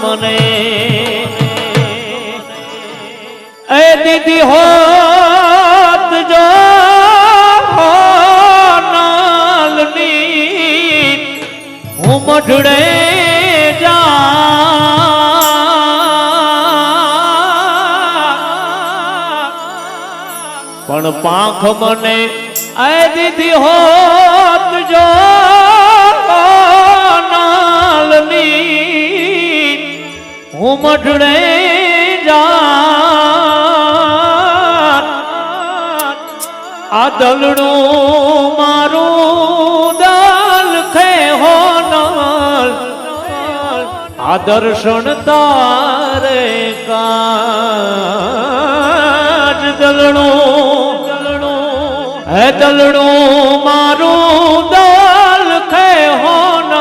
મને એ દીદી હોત જો નાલની હું મઢડે પણ પાંખ મને એ દીદી હોત જો નાલની હું મઢડે આ દલડું મારું દાલ ખે હોનલ આ દર્શન તારે કાજ દલડું હે દલડું મારું દાલ ખે હોનલ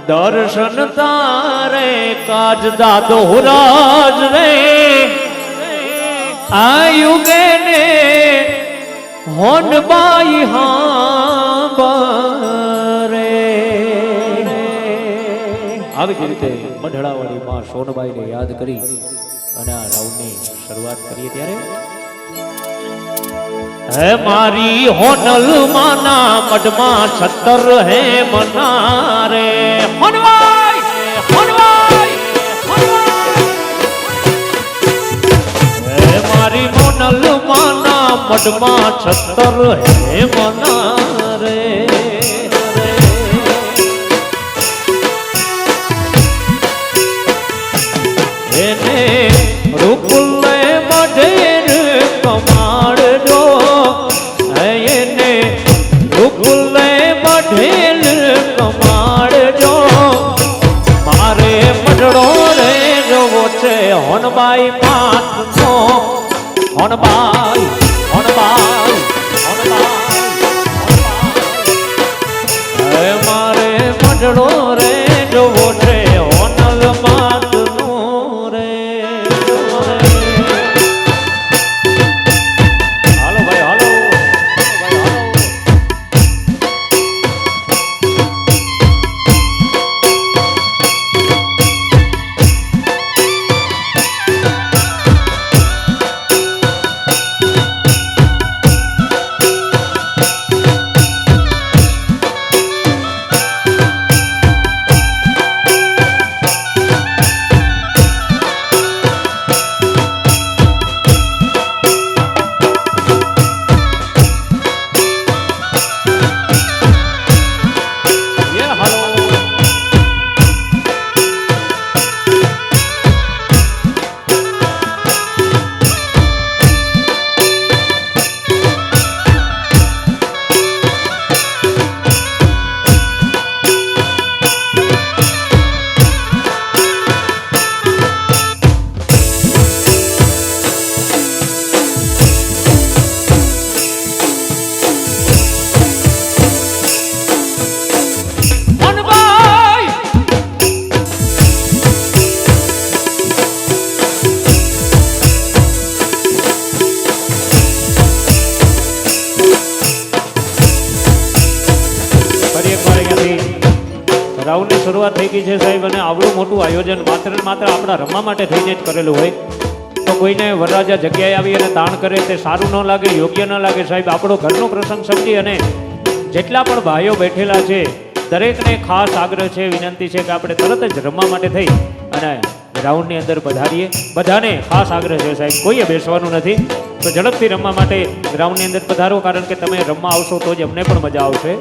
દર્શન તારે કાજ દાદો રાજ રે આયુગે ને હોન બાઈ હાંબરે આવી જ રીતે મઢડાવાળી માં સોનબાઈને યાદ કરી અને આ રાઉન્ડની શરૂઆત કરીએ ત્યારે હે મારી હોનલ માના મઢમાં 70 હે મનારે હોનવાઈ હોનવાઈ મારી મોનલ માના મઢમાં 70 હે મનારે એને રૂપલે મઢેર કમાડજો એને રૂપલે મઢેર કમાડજો મારે મઢડો રે જોવો છે હોનબાઈ પાતનો હોનબાઈ હોનબાઈ હોનબાઈ હે મારે મઢડો રે જોવો છે હોનલ માતનો રે હાલો ભાઈ હાલો ભાઈ હાલો રાઉન્ડની શરૂઆત થઈ ગઈ છે સાહેબ અને આવડું મોટું આયોજન માત્ર ને માત્ર આપણા રમવા માટે થઈને જ કરેલું હોય તો કોઈને વરરાજા જગ્યાએ આવી અને દાન કરે તે સારું ન લાગે યોગ્ય ન લાગે સાહેબ આપણો ઘરનો પ્રસંગ સમજી અને જેટલા પણ ભાઈઓ બેઠેલા છે દરેકને ખાસ આગ્રહ છે વિનંતી છે કે આપણે તરત જ રમવા માટે થઈ અને ગ્રાઉન્ડની અંદર પધારીએ બધાને ખાસ આગ્રહ છે સાહેબ કોઈએ બેસવાનું નથી તો ઝડપથી રમવા માટે ગ્રાઉન્ડની અંદર પધારો કારણ કે તમે રમવા આવશો તો જ અમને પણ મજા આવશે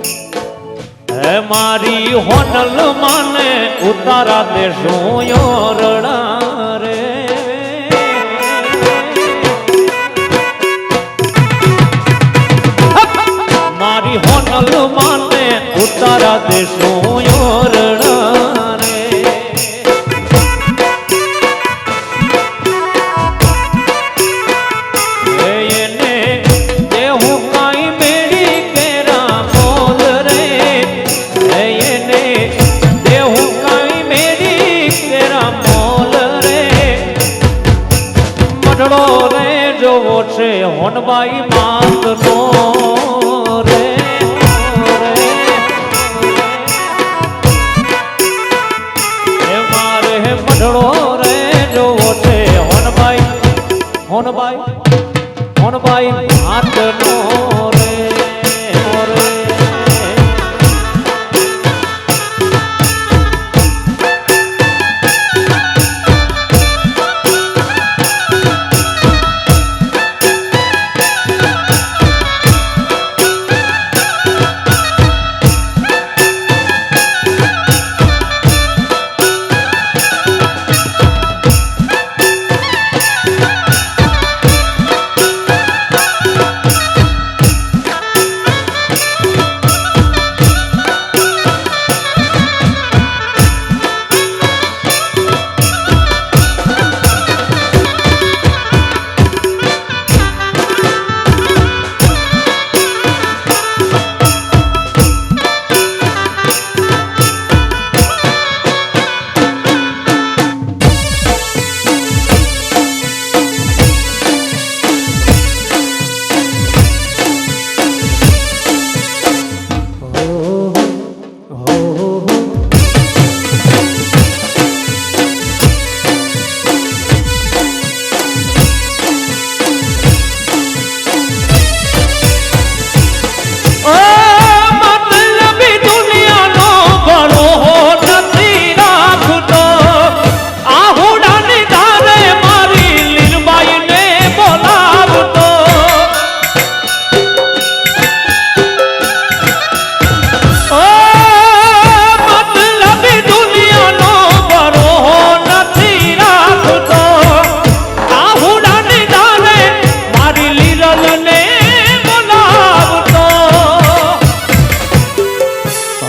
હે મારી હોનલ માને ઉતારા દેશો યોરડા રે મારી હોનલ માને ઉતારા દેશો યોરડા રે એને દેહું કાઈ મેડી કેરા બોલ રે છે હોનબાઈ માતનો રે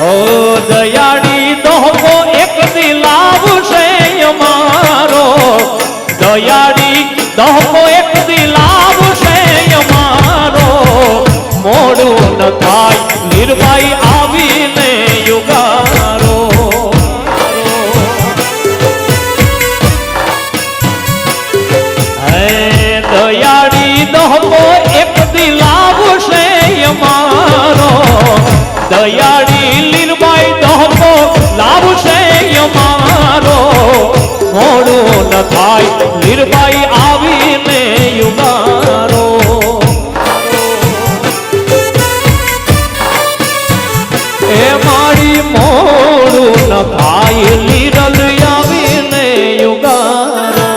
ઓ દયાળી દોહો એક દી લાવશે અમારો, દયાળી દોહો એક દી લાવશે અમારો, મોડું ન થાય લીરબાઈ આવીને યુગારો. હે દયાળી દોહો એક દી લાવશે અમારો, દયાળી લીરબાઈ દોહો લાવશે અમારો, મોડું ન થાય લીરબાઈ આવીને યુગારો. એ મારી મોડું ન થાય લીરલ આવીને યુગારો.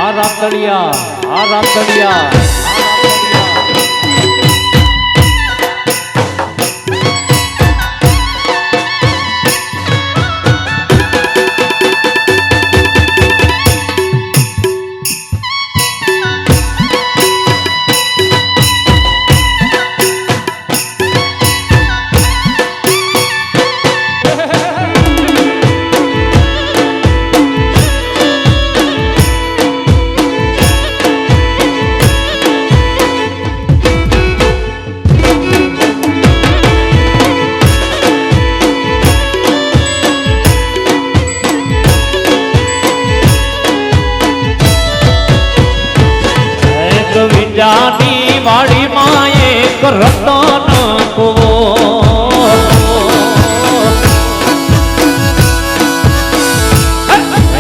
આ રાતડિયા, આ રાતડિયા. વિંજાની વાડીમાં એક રતન કૂવો,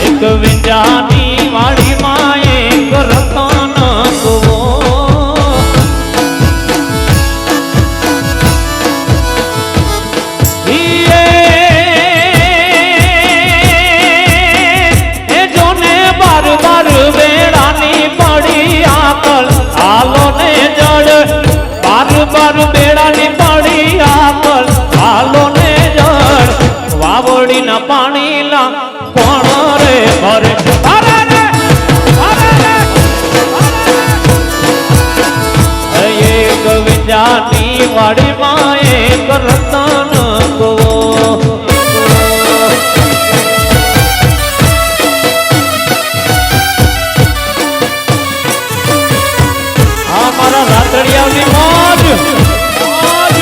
એક વિંજાની વાડીમાં એક રતન કૂવો, એ જોને બાર બાર વેળાની પડી આકલ, હાલો ને જડ બાર બાર બેડાની પડી આકલ, હાલો ને જડ વાવડી ના પાણી લા કોણ રે ભરે. એક વિંજાની વાડીમાં એક રતન કૂવો. મારા રાતડિયાની મોજ, મોજ.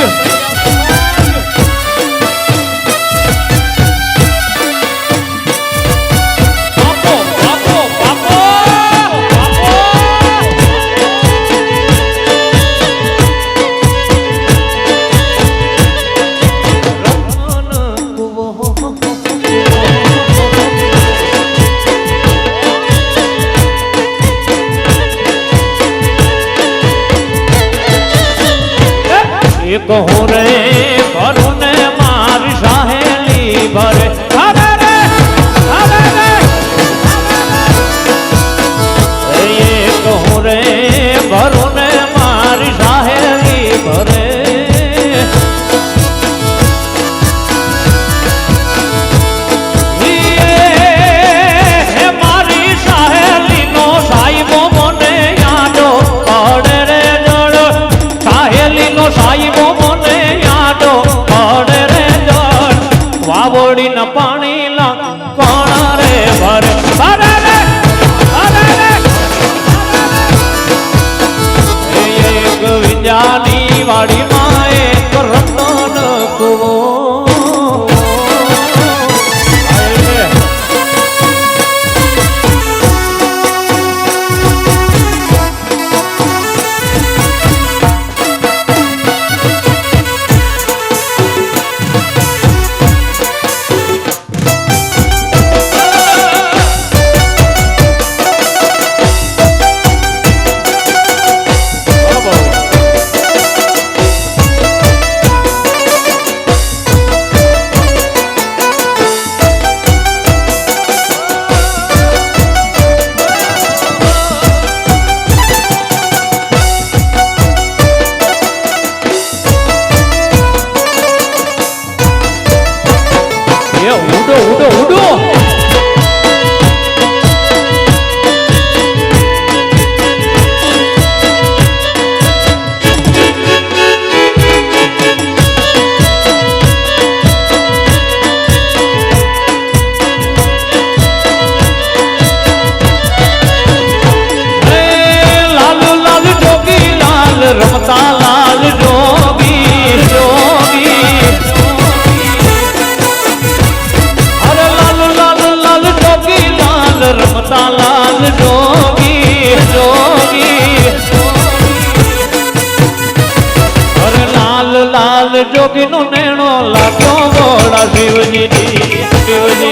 બાપો, બાપો, બાપો, બાપો. રતન કૂવો. એક હું રે ભરું ને મારી સહેલી ભરે. એક હું રે ભરું ને મારી સહેલી ભરે. મારી સહેલી નો સાહેબો મને યાદો પડે રે જડ, સહેલી નો સાહેબો મને યાદો પડે રે જડ, વાવડી ના પાણી લા કોણ રે ભરે. ભરે રે, ભરે રે. એક વિંજાની વાડીમાં એક રતન કૂવો. રમતા લાલ જોગી જોગી અરે લાલ લાલ જોગી નો નેણો લાગ્યો ગોળા શિવજી શિવજી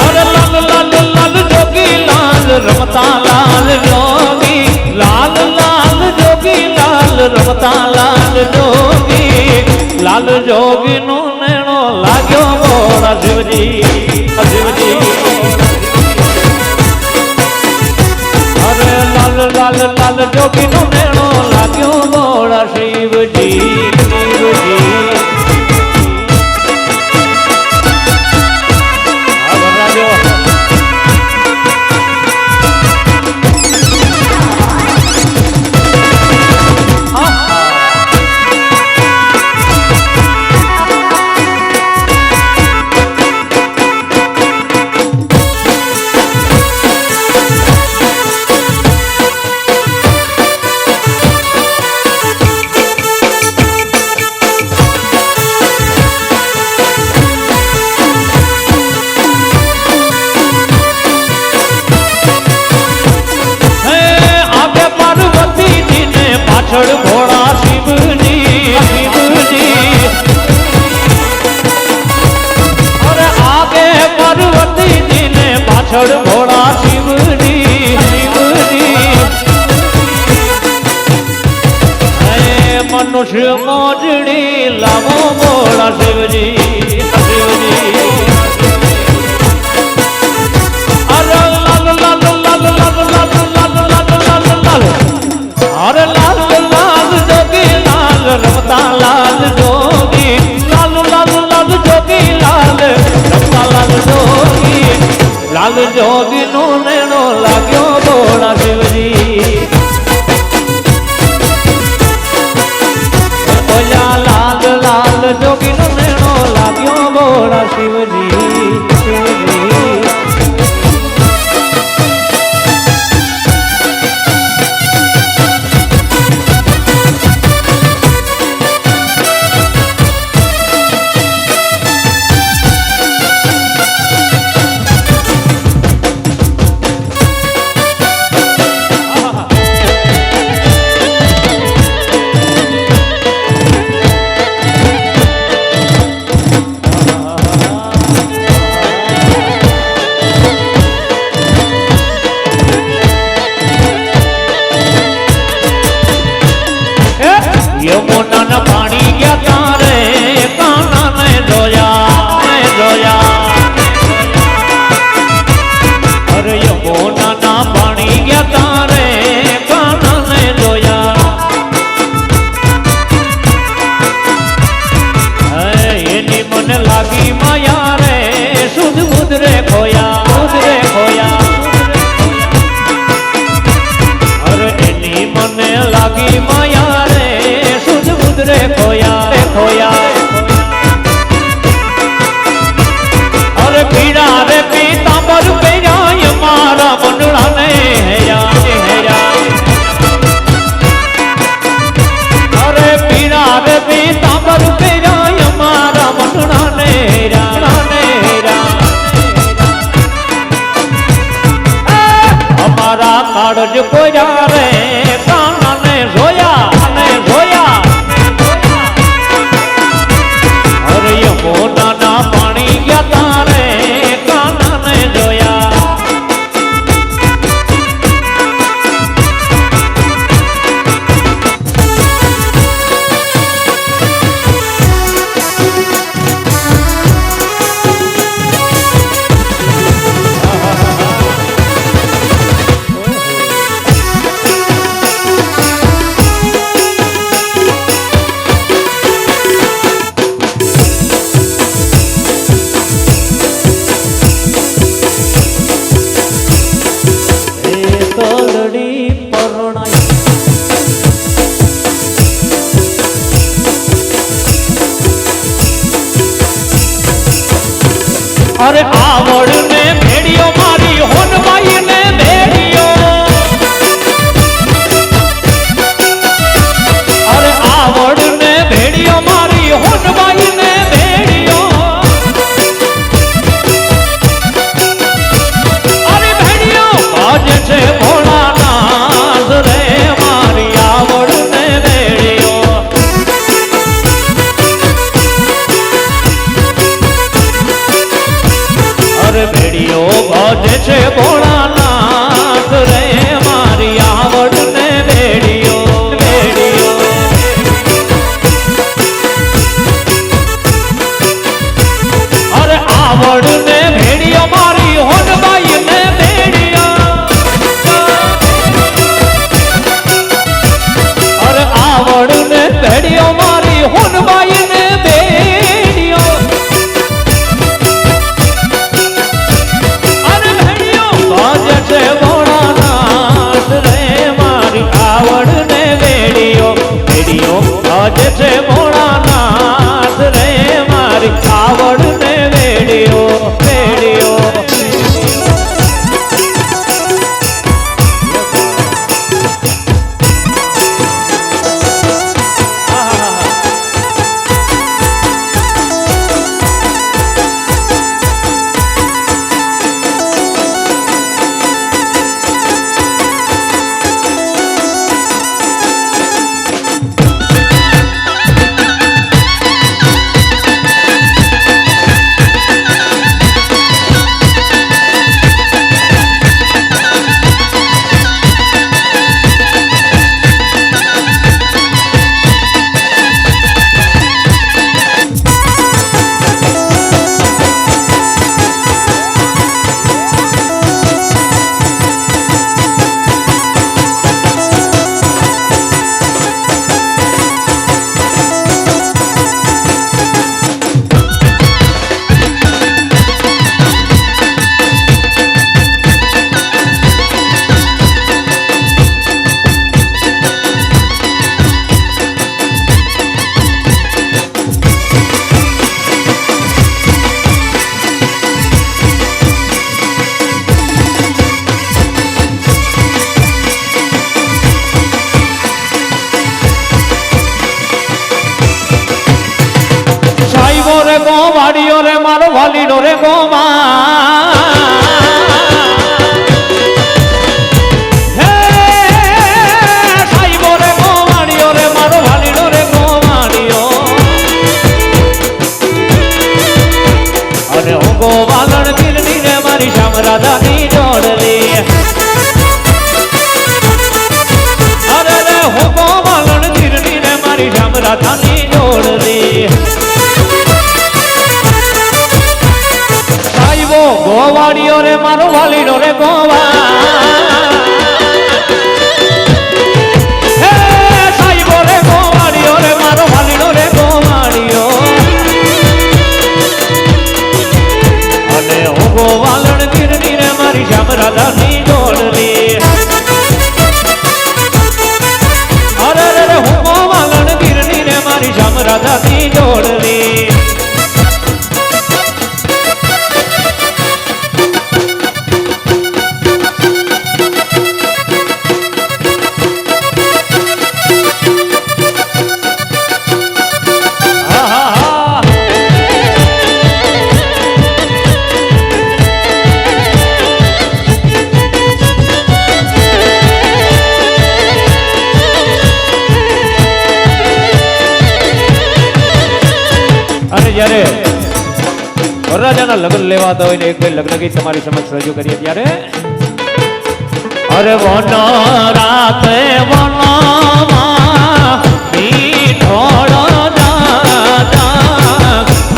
અરે લાલ લાલ લાલ જોગી લાલ રમતા લાલ જોગી લાલ લાલ જોગી લાલ રમતા લાલ જોગી લાલ જોગી નો નેણો લાગ્યો ગોળા શિવજી શિવજી અરે લાલ લાલ લાલ જોગી નો નેણો લાગ્યો ગોળા શિવજી શિવજી પાછળ ભોળા શિવજી શિવજી અરે આગે પાર્વતીજી ને પાછળ ભોળા શિવજી શિવજી મનુષ્ય મોજડી લાવો ભોળા શિવજી શિવજી અરે લાલ લાલ લાલ લાલ લાલ લાલ લાલ લાલ લાલ અરે લાલ લાલ જોગી લાલ રમતા લાલ જોગી લાલ લાલ લાલ જોગી લાલ રમતા લાલ જોગી લાલ જોગી નો નેણો લાગ્યો ભોળા શિવજી ઓલા લાલ લાલ જોગી નો નેણો લાગ્યો ભોળા શિવજી શિવજી યમુના પાણી ગયા તારે કાના ને જોયા અરે યમુના પાણી ગયા તારે કાના ને જોયા એની મને લાગી માયા રે સુધ મુદ્રે ખોયા અરે એની મને લાગી માયા રે ખોયા અરે પીડા રે પીતાંબર પહેર્યા મારા મંડળા ને હેયા અરે પીડા રે પીતાંબર પહેર્યા મારા મંડળા ને અમારા કાળજ કોયા રે કાના ને જોયા યમુના પાણી ગયા તારે કાના ને જોયા અરે આવડ ને ભેડિયો મારી હોનવાઈ ને ભેડિયો અરે આવડ ને ભેડિયો મારી હોનવાઈ ને ભેડિયો અરે ભેડીઓ ભજે છે ભોળાનાથ રે મારી આવડ ને ભેડીઓ ભેડીઓ અરે આવડ ને ભેડીઓ મારી હોનબાઈ ને ભેડીઓ અરે આવડ ને ભેડીઓ મારી હોનબાઈ ને ભેડીઓ અરે ભેડીઓ ભજે છે ભોળાનાથ રે મારી આવડ ને ભેડીઓ ભેડીઓ ભજે છે ભોળાનાથ રે મારી આવડ ને ભેડીઓ ભેડીઓ રે ગો વાડીઓ રે મારો વાલીડો રે ગોમાં હે સાઈબો રે ગો વાડીઓ રે મારો વાલીડો રે ગોવાડીઓ અને હું ગો વાલણ ગીરની રે મારી શ્યામ રાધાની જોડલી અરે રે હું ગો વાલણ ગીરની રે મારી શ્યામ રાધાની જોડલી ગોવાડીઓ રે મારો વાલીડો રે ગોવા હે સાઈબો રે ગોવાડીઓ રે મારો વાલીડો રે ગોવાડીઓ અને હું ગોવાલણ ગીરની રે મારી શ્યામ રાધાની જોડલી અરે રે હું ગોવાલણ ગીરની રે મારી શ્યામ રાધાની જોડલી જ્યારે વરરાજાના લગ્ન લેવાતા હોય ને એક બે લગ્ન ગીત તમારી સમક્ષ રજૂ કરીએ ત્યારે અરે વનો રાતે વનમાં મીઠોળો દાદા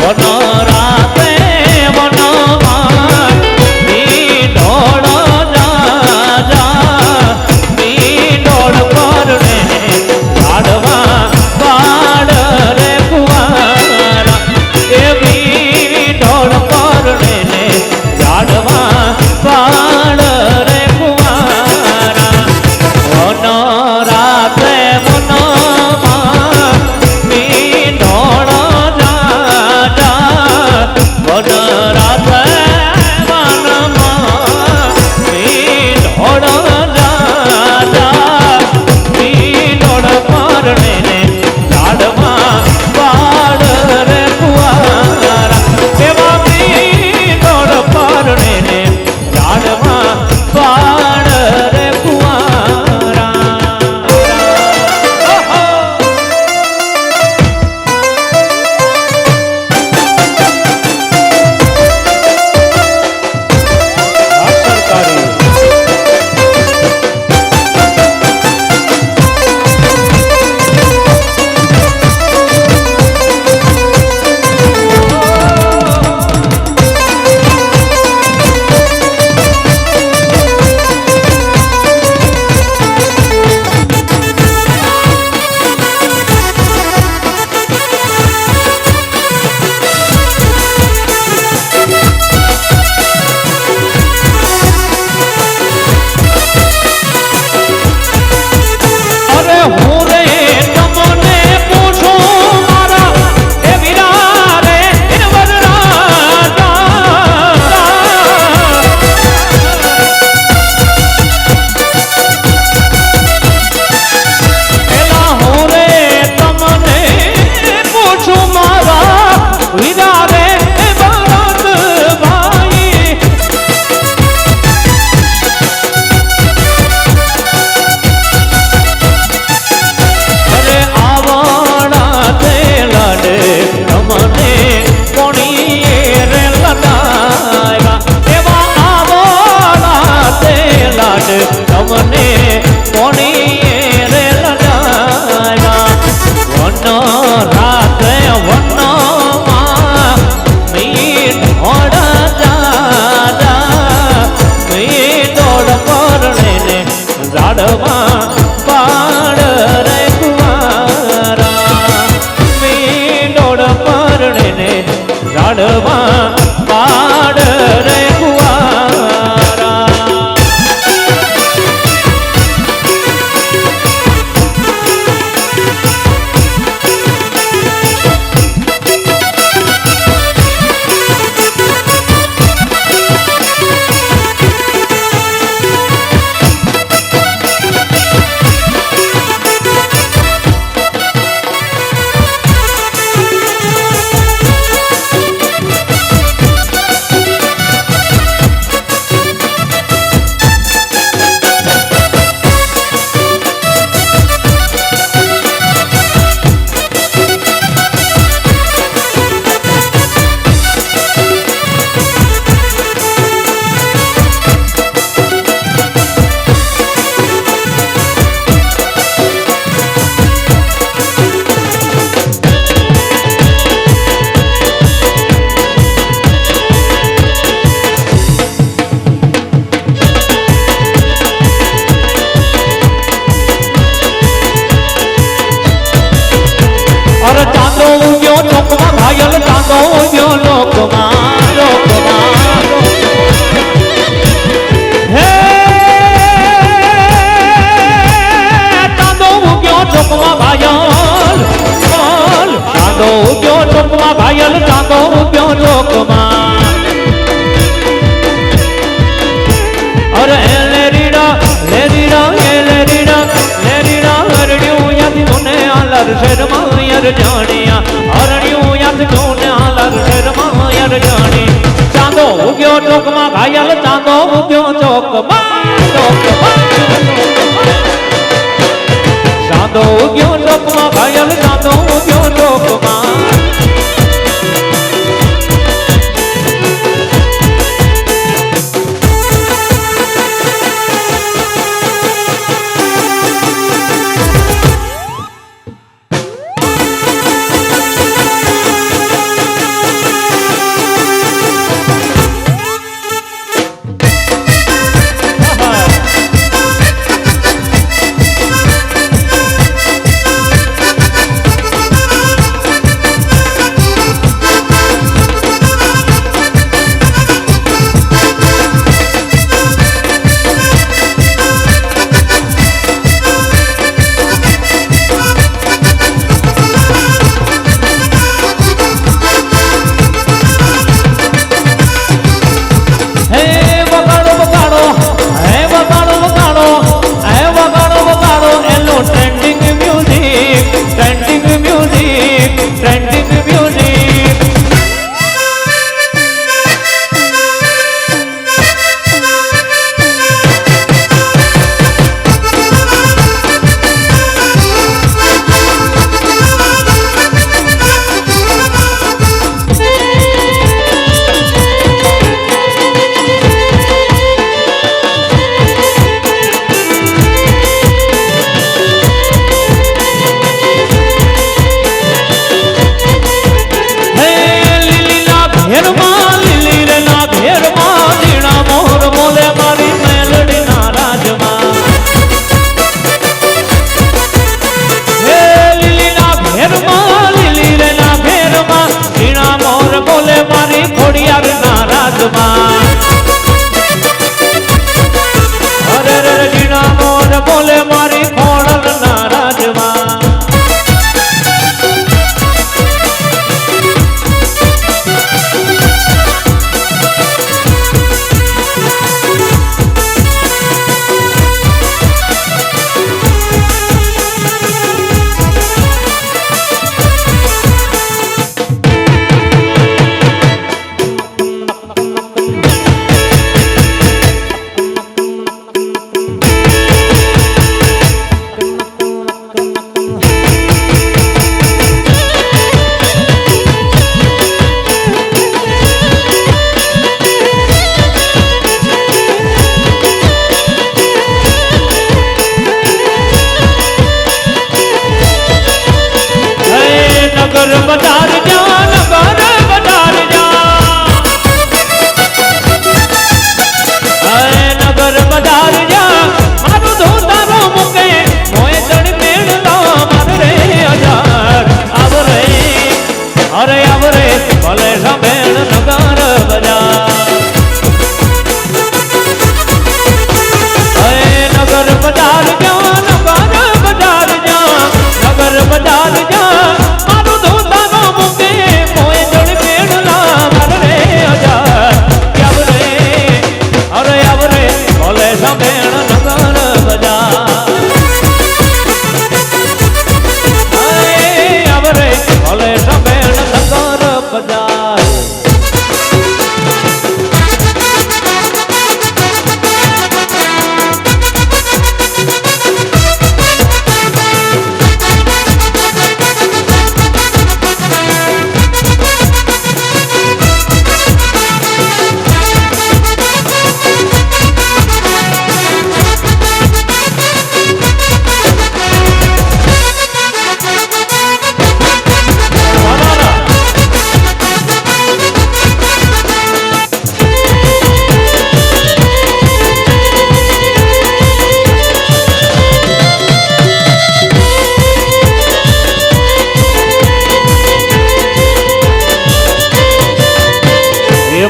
વનો રાતે વનમાં મીઠોળો દાદા મીઠોળ પરણે ઝાડવા પાડ રે કુવારા એ મીઠોળ પરણે ઝાડવા પાડ રે કુવારા વનો રાતે ચોકમાં ઘાયલ ચાંદો ઉગ્યો ચોકમાં ચાંદો ઉગ્યો ચોકમાં ઘાયલ ચાંદો ઉગ્યો ચોકમાં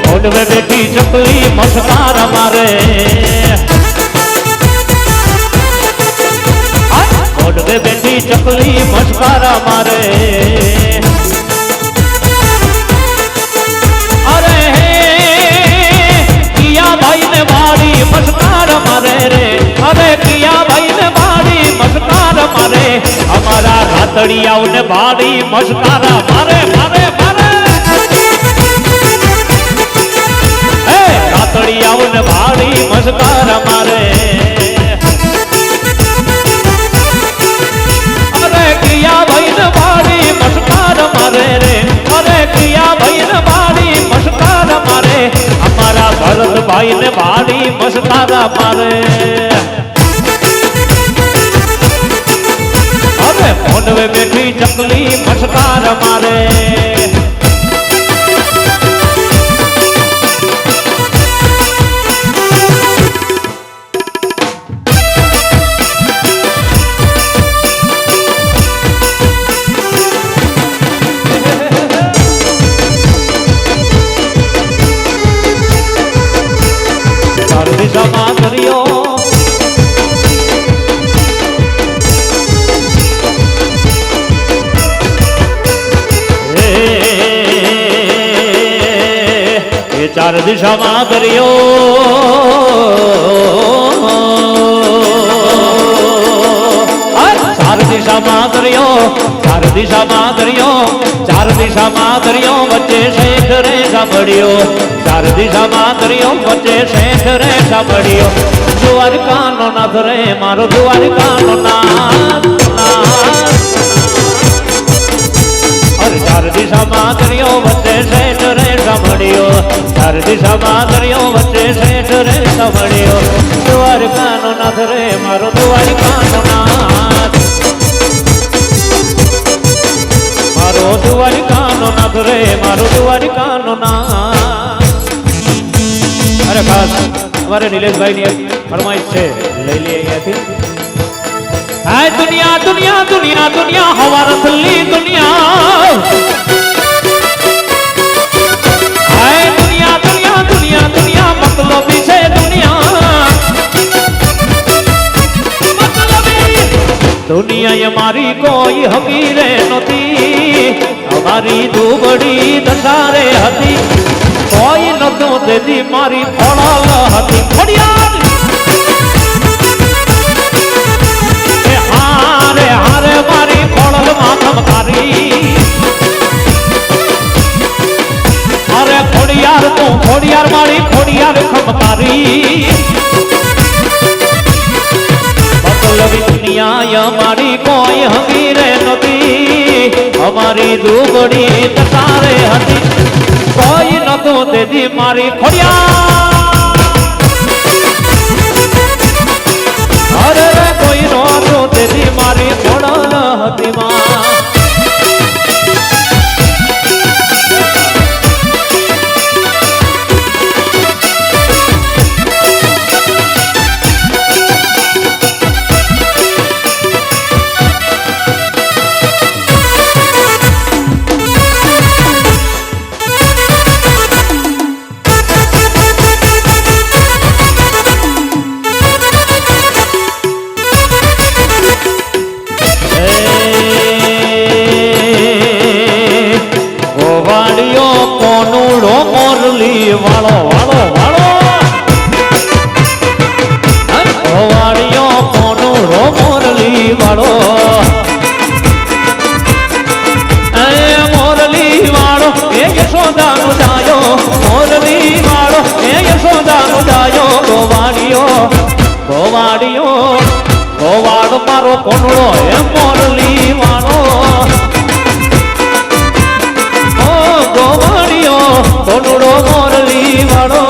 મોઢવે બેઠી ચકલી મસ્કાર મારે, મોઢવે બેઠી ચકલી મસ્કાર મારે. અરે કિયા ભાઈ ને વાડી મસ્કાર મારે રે, અરે કિયા ભાઈ ને વાડી મસ્કાર મારે, અમારા રાતડિયાઓ ને વાડી મસ્કાર મારે મારે મારે. મસ્કાર મારે અરે કિયા ભાઈ ને વાડી મસ્કાર મારે રે અરે કિયા ભાઈ ને વાડી મસ્કાર મારે અમારા ભરતભાઈ ને વાડી મસ્કાર મારે અરે મોનવે બેઠી ચકલી મસ્કાર મારે દિશામાં કર્યો એ ચાર દિશામાં કર્યો ચાર દિશામાં કર્યો ચાર દિશામાં કર્યો ચાર દિશામાં કર્યો વચ્ચે શેઠ રે સાંભળ્યો ચાર દિશામાં કર્યો વચ્ચે શેઠ રે સાંભળ્યો દ્વારકાનો નાથ રે મારો દ્વારકાનો નાથ અરે ચાર દિશામાં કર્યો વચ્ચે શેઠ રે સાંભળ્યો ચાર દિશામાં કર્યો વચ્ચે શેઠ રે સાંભળ્યો દ્વારકાનો નાથ રે મારો દ્વારકાનો નાથ મારો દ્વારકાનો નાથ રે મારો દ્વારકાનો નાથ અરે ખાસ અમારે નિલેશભાઈ ની ફરમાઈશ છે લઈ લઈએ અહીંયાથી હાય દુનિયા દુનિયા દુનિયા દુનિયા હવા રથલી દુનિયા હાય દુનિયા દુનિયા દુનિયા દુનિયા મતલબી છે દુનિયા મતલબી દુનિયા એ મારી કોઈ હકીરે નહોતી અમારી દુબળી દંડારે હતી કોઈ નતું તેથી મારી ફળલ હતી ફળિયાદ હારે હારે મારી ફળલ માથમ કારી અરે ખોડિયાર તું ખોડિયાર મારી ખોડિયાર ખમકારી મતલબી દુનિયા મારી કોઈ હમીરે નહોતી અમારી દુબળી તકારે હતી કોઈ નતું તેથી મારી ખોડિયાર અરે કોઈ નતું તેથી મારી ખોડલ હતી માં વાળો વાળો વાળો વાળિયો કોનુડો મોરલી વાળો એ મોરલી વાળો એ યશોદાનો જાયો મોરલી વાળો એ યશોદાનો જાયો ગોવાળિયો ગોવાળ મારો કોનુડો એ મોરલી વાળો ગોવાળિયો કોનુડો મોરલી વાળો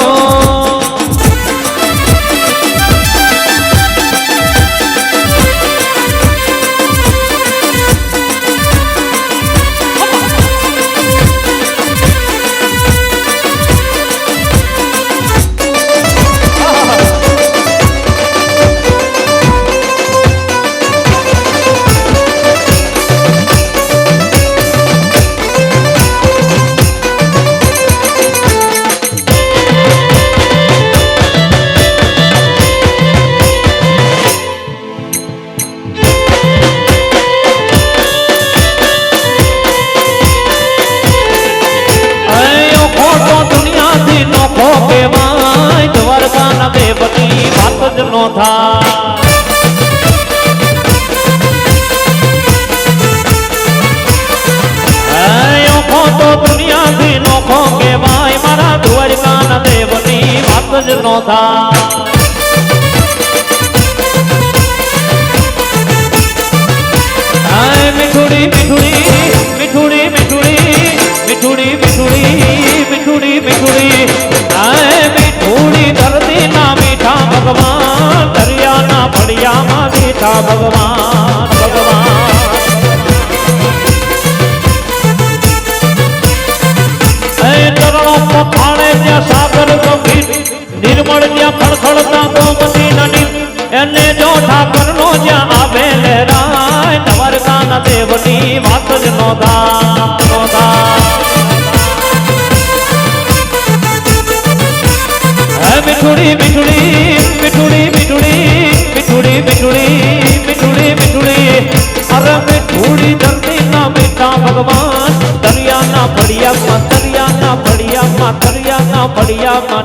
નો થાય તો દુનિયાથી નોખો કેવાય મારા દ્વારકાના દેવની વાત જ નો થાય મીઠુડી મીઠુડી મીઠુડી મીઠુડી આય મીઠુડી ધરતી ના મીઠા ભગવાન દરિયાના ફળિયામાં મીઠા ભગવાન ચરણો પખાડે ત્યાં સાગર ગંભીર નિર્મળ ત્યાં ખળખળતા ગોમતી નદી એને જો ઠાકર નો જ્યાં આવે લહેરાય દ્વારકાના દેવની વાત જ નોંધા મીઠુડી અરે મીઠુડી ધરતી ના મીઠા ભગવાન દરિયાના ફળિયામાં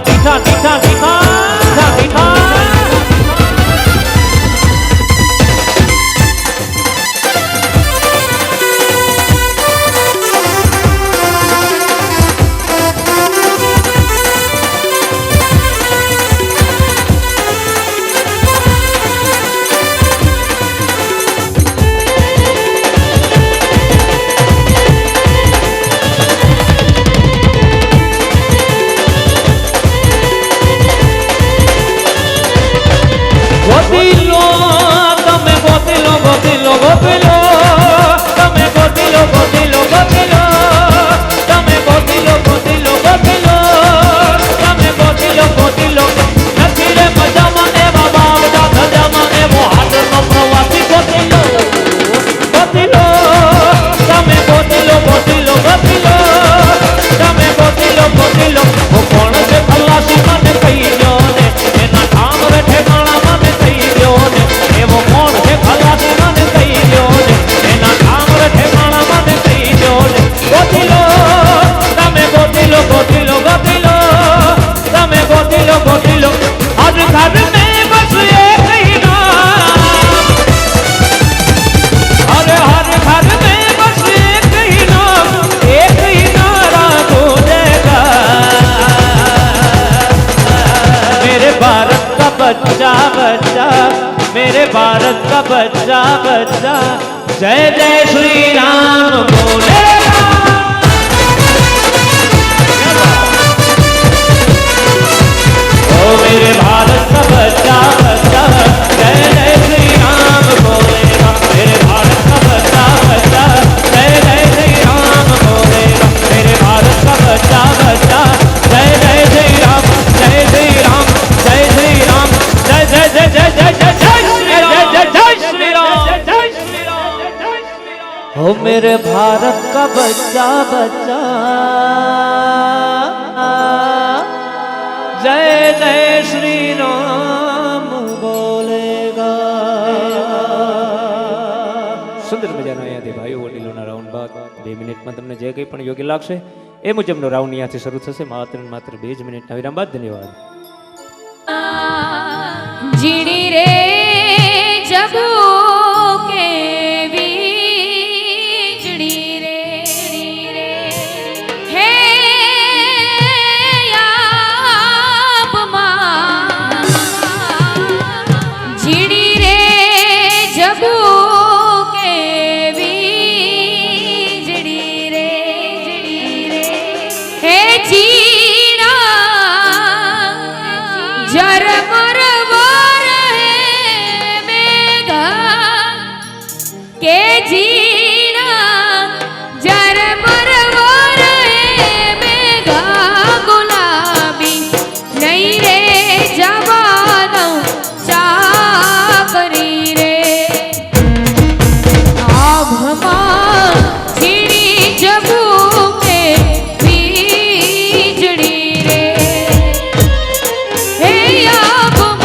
ટીઠા मेरे भारत का बच्चा जय जय श्री राम बोले ओ मेरे भारत का बच्चा जय जय श्री राम बोलेगा मेरे भारत का बच्चा जय जय श्री राम बोलेगा मेरे भारत का बच्चा जय जय श्री राम जय श्री राम जय श्री राम जय जय जय जय जय जय ओ मेरे भारत का बच्चा जय जय श्री राम बोलेगा સુંદર મજાનો અહીંયાથી ભાઈઓ વડીલોના રાઉન્ડ બાદ 2 મિનિટમાં તમને જે કંઈ પણ યોગ્ય લાગશે એ મુજબનો રાઉન્ડ અહીંયાથી શરૂ થશે માત્ર 2 જ મિનિટના વિરામ બાદ ધન્યવાદ જીડી રે જબુ કે વીજળી રે હે યાબમાં જીડી રે જબુ કે વીજળી રે હે જીરા જરમર के जीना जरमर मेघा गुलाबी नहीं रे जवानो चाकरी रे आभमा जीड़ी जबू के बीजड़ी रे हे आभमा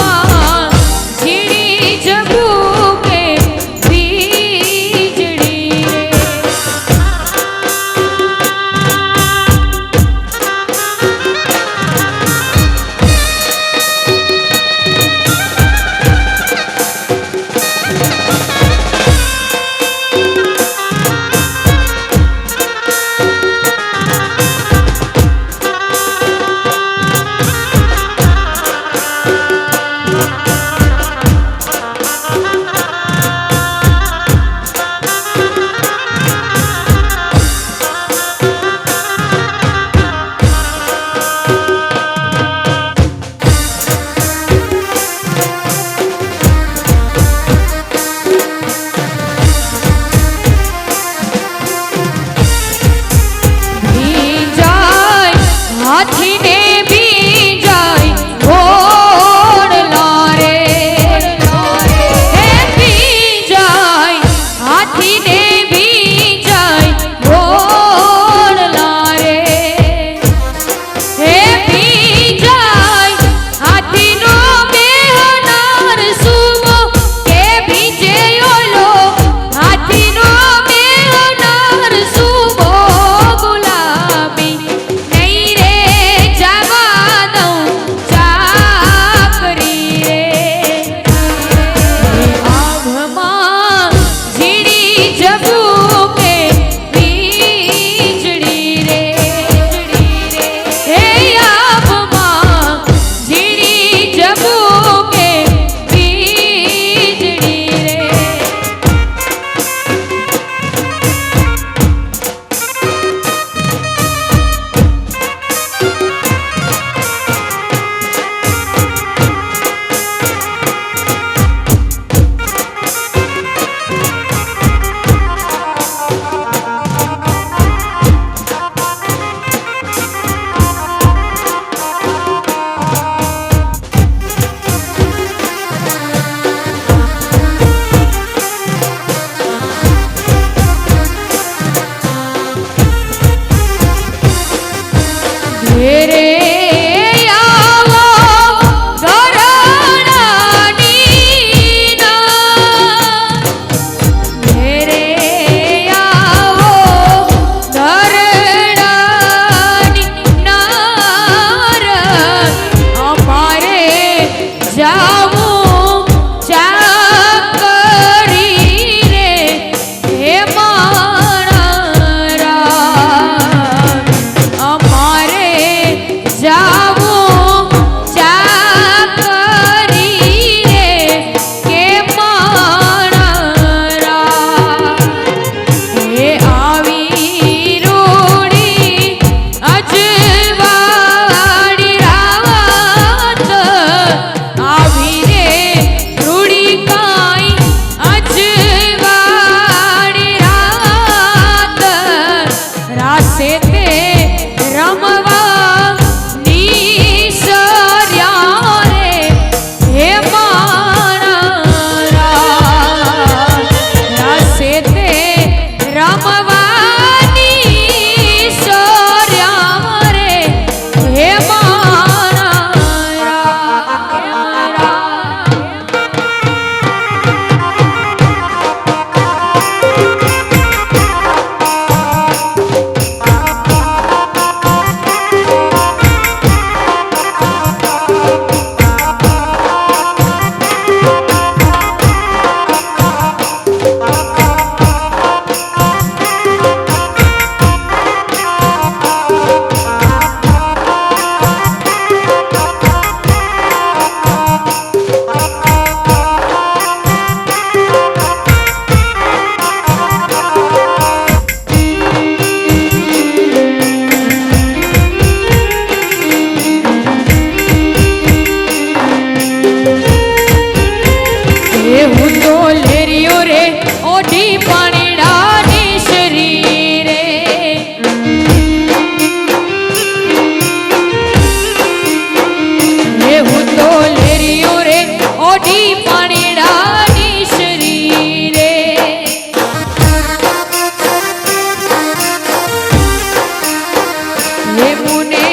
જાવું ચાકરી રે હે મારા અમારે જાવું ચાકરી રે કે મારા હે આવી રૂડી અજવાળી રાત આવી રે રૂડી કાંઈ અજવાળી રાત રાસે તે રમવા નીસર્યા રે હે મારા રાસે તે રમવા નીસર્યા રે હે મારા હું તો લેરિયો રે ઓઢી પાણીડાની શરીરે હું તો લેરિયો રે ઓઢી પાણીડાની શરીરે મુને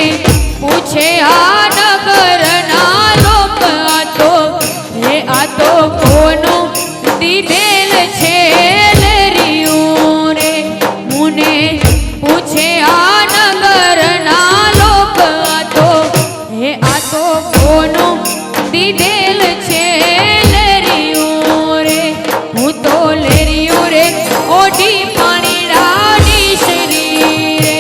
પૂછે આ નગરના લોક આ તો કોનું દીધેલ છે લેરિયું રે મુને પૂછે આ નગરના લોક આ તો કોનું દીધેલ છે લેરિયું રે હું તો લેરિયું રે ઓઢી પાણીડાની શરીરે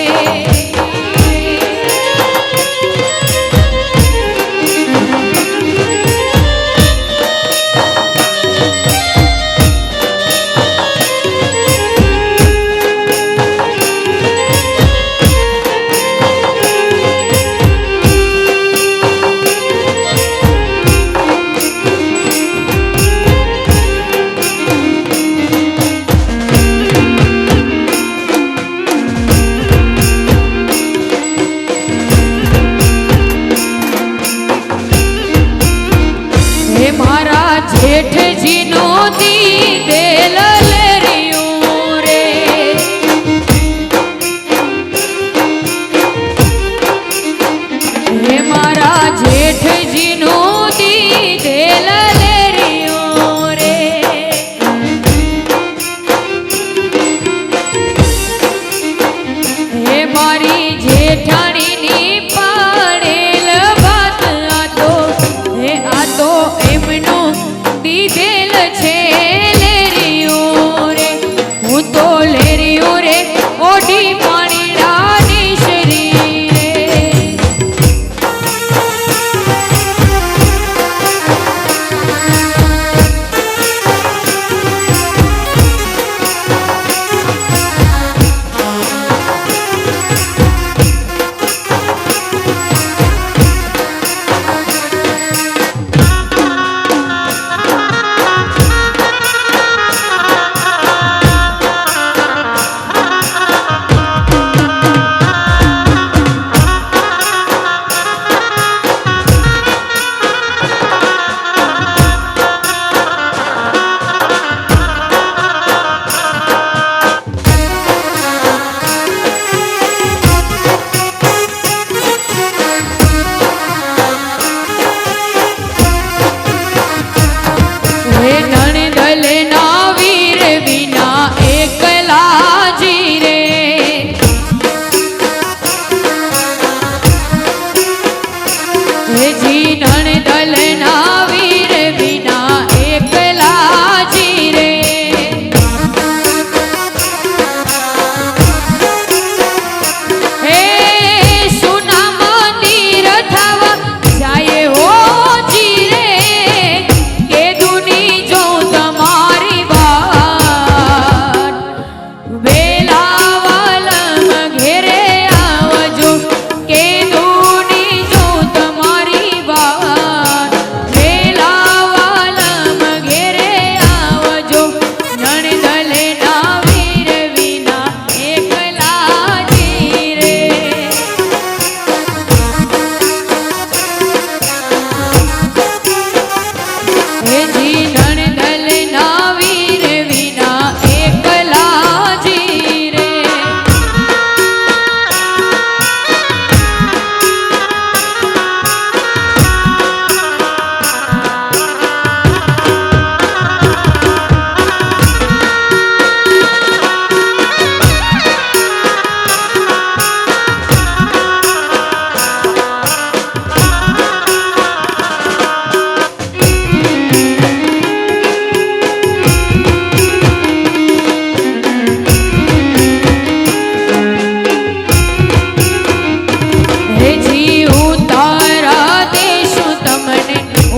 હે મારા જેઠજીનો દીધેલ લેરિયું રે હે મારા જેઠજીનો દીધેલ લેરિયું રે હે મારી જેઠાણીની પાડેલ વાત આ તો એમનું દીધેલ છે લેરિયું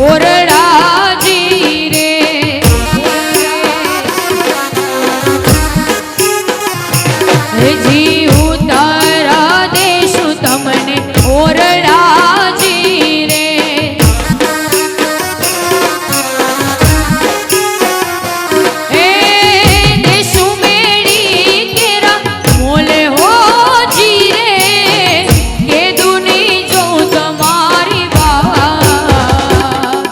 ઓરડાજી રે જી ઉતારા દેશું તમને ઓરડાજી રે એ દેશું મેળી કેરા મોલે હો જી રે કે દુની જો તમારી વાત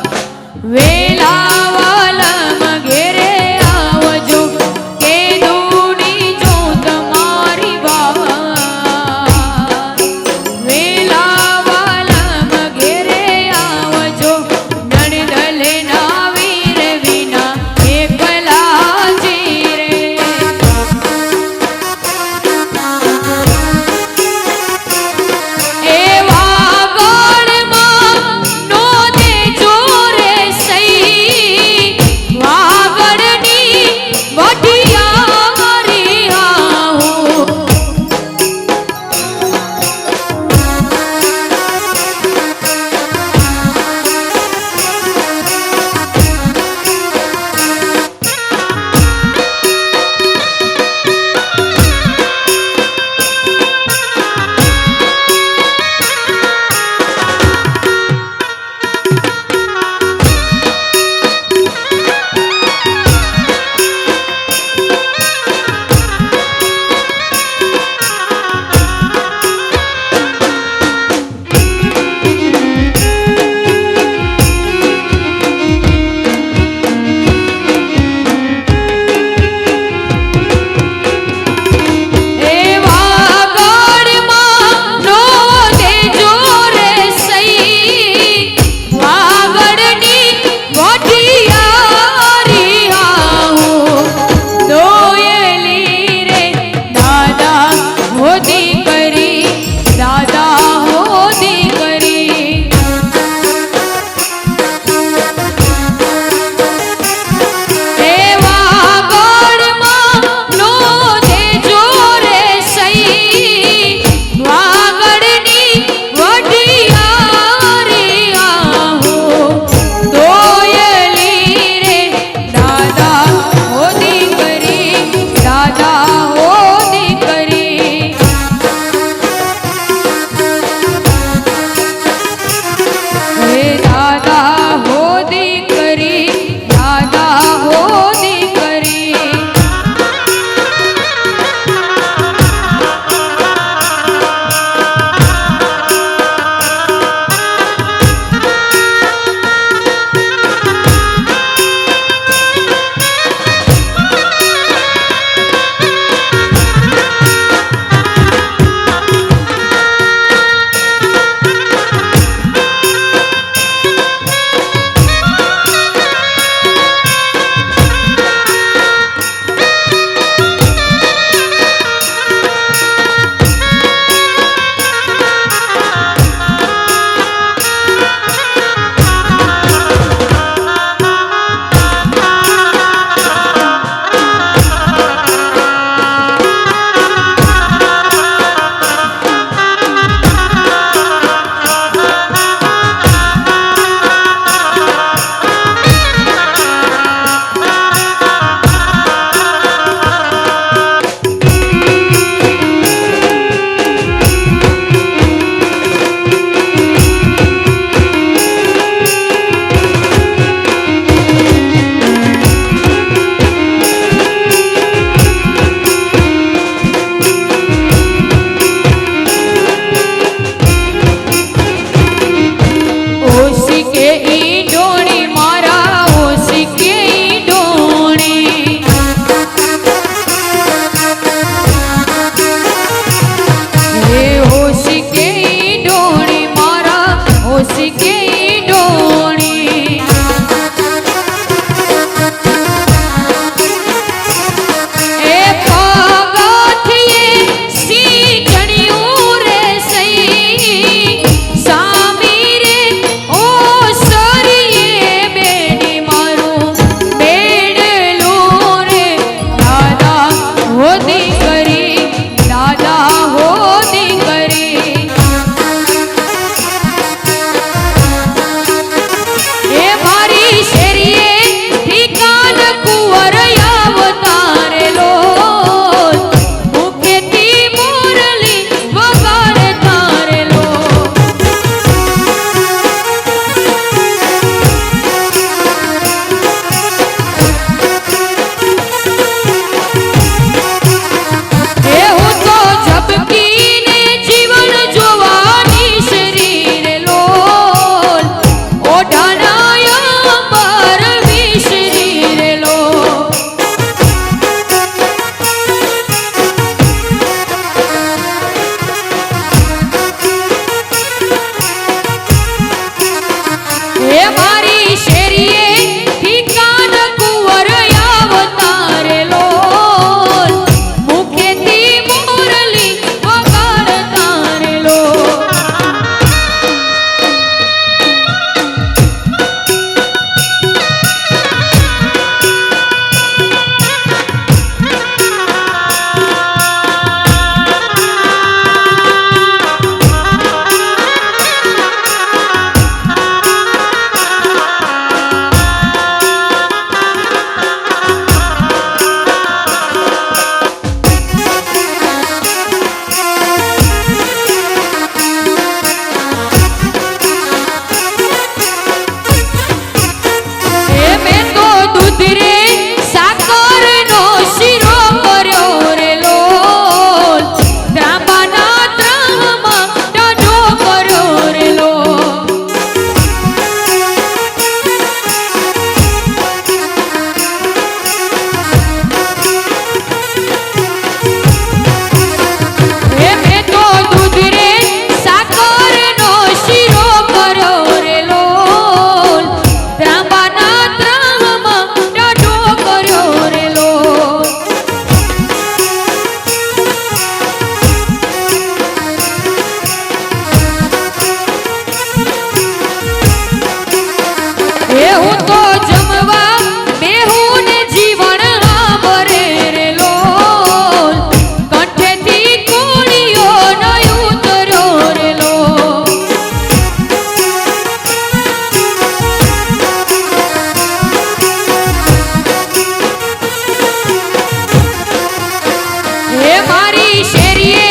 શેરીએ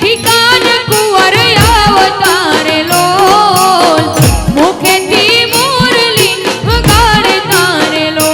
ઠીકાન કુંવર અવતારેલો મુખેથી મોરલી વગાડતારેલો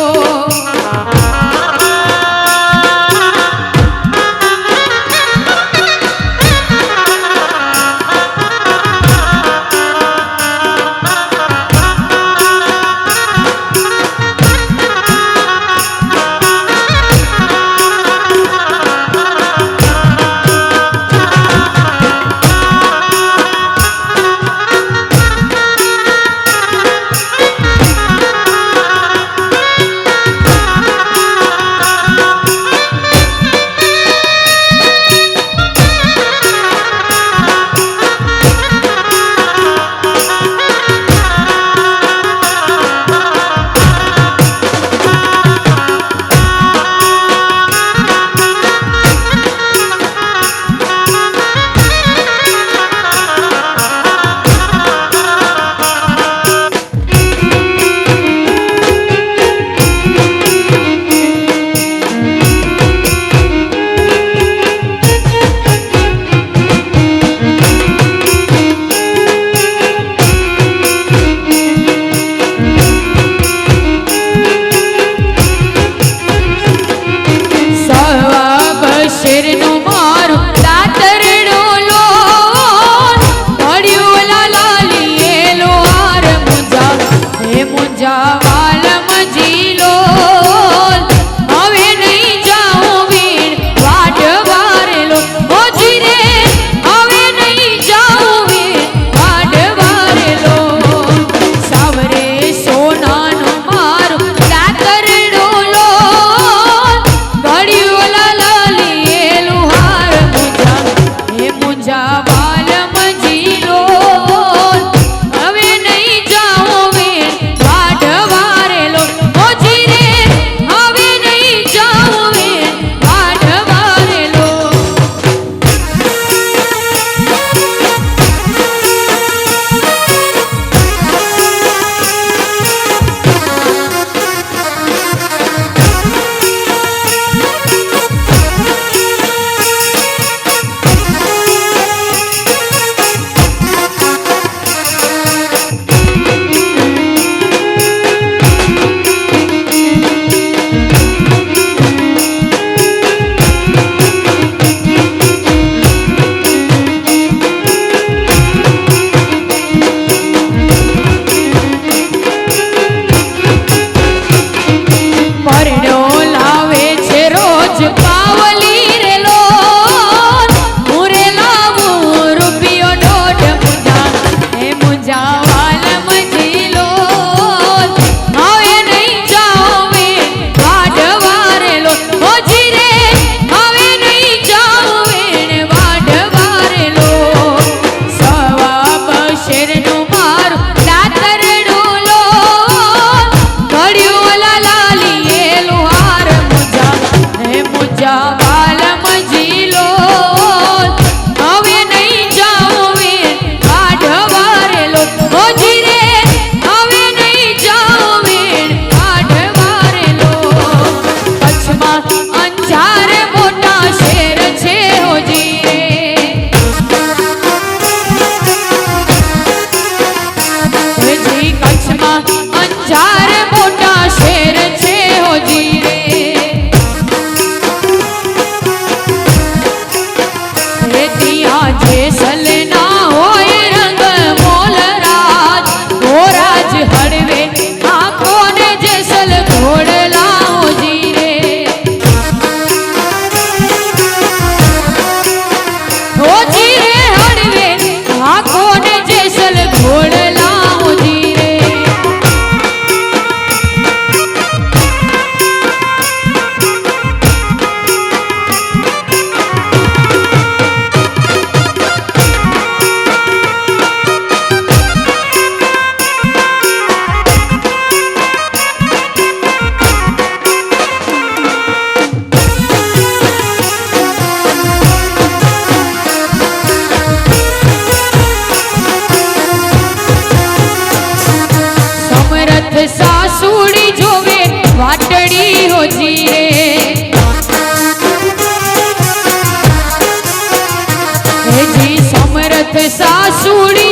સમરથ સાસુડી જોવે વાટડી હોજી રે હેજી સમરથ સાસુડી